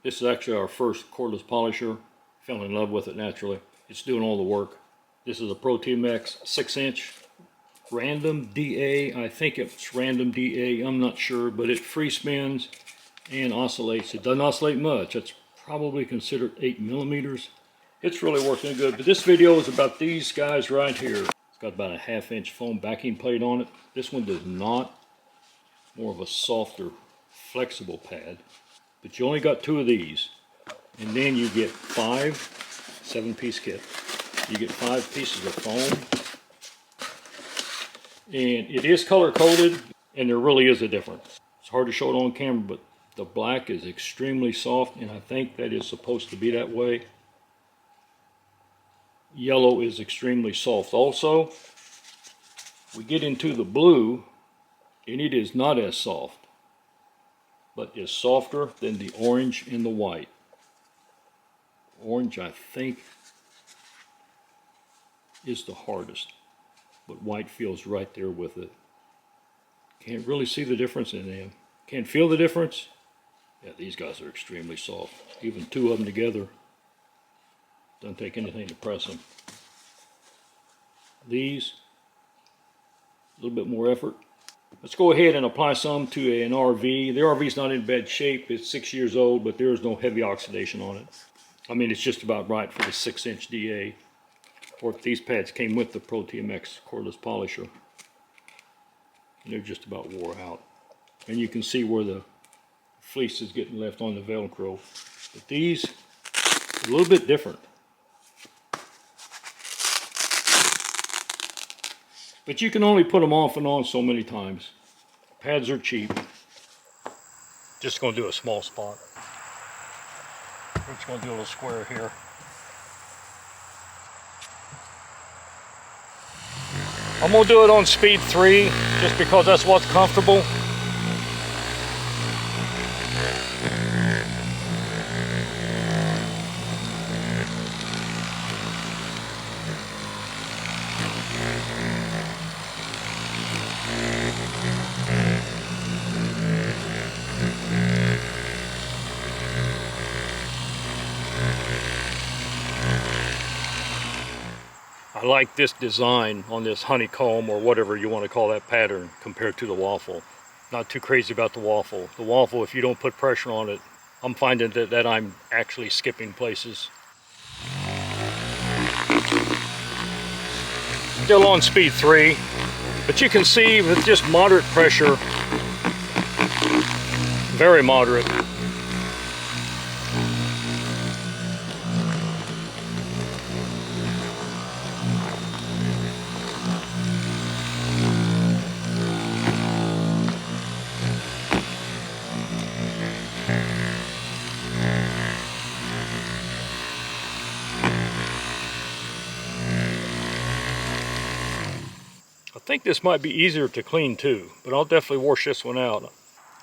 This is actually our first cordless polisher. Fell in love with it naturally. It's doing all the work. This is a Pro TMX 6-inch random DA. I think it's random DA. I'm not sure, but it free spins and oscillates. It doesn't oscillate much. It's probably considered 8 millimeters. It's really working good. But this video is about these guys right here. It's got about a 1/2-inch foam backing plate on it. This one does not. More of a softer, flexible pad. But you only got 2 of these. And then you get 5 7-piece kit. You get 5 pieces of foam. And it is color coded, and there really is a difference. It's hard to show it on camera, but the black is extremely soft, and I think that is supposed to be that way. Yellow is extremely soft also. We get into the blue, and it is not as soft, but is softer than the orange and the white. Orange, I think, is the hardest, but white feels right there with it. Can't really see the difference in them. Can't feel the difference. Yeah, these guys are extremely soft. Even 2 of them together, doesn't take anything to press them. These, a little bit more effort. Let's go ahead and apply some to an RV. The RV is not in bad shape. It's 6 years old, but there is no heavy oxidation on it. I mean, it's just about right for the 6-inch DA. Or if these pads came with the Pro TMX cordless polisher. And they're just about wore out. And you can see where the fleece is getting left on the Velcro. But these, a little bit different. But you can only put them off and on so many times. Pads are cheap. Just going to do a small spot. We're just going to do a little square here. I'm going to do it on speed 3 just because that's what's comfortable. I like this design on this honeycomb or whatever you want to call that pattern compared to the waffle. Not too crazy about the waffle. The waffle, if you don't put pressure on it, I'm finding that I'm actually skipping places. Still on speed 3, but you can see with just moderate pressure, very moderate. I think this might be easier to clean too, but I'll definitely wash this one out.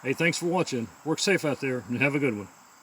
Hey, thanks for watching. Work safe out there and have a good one.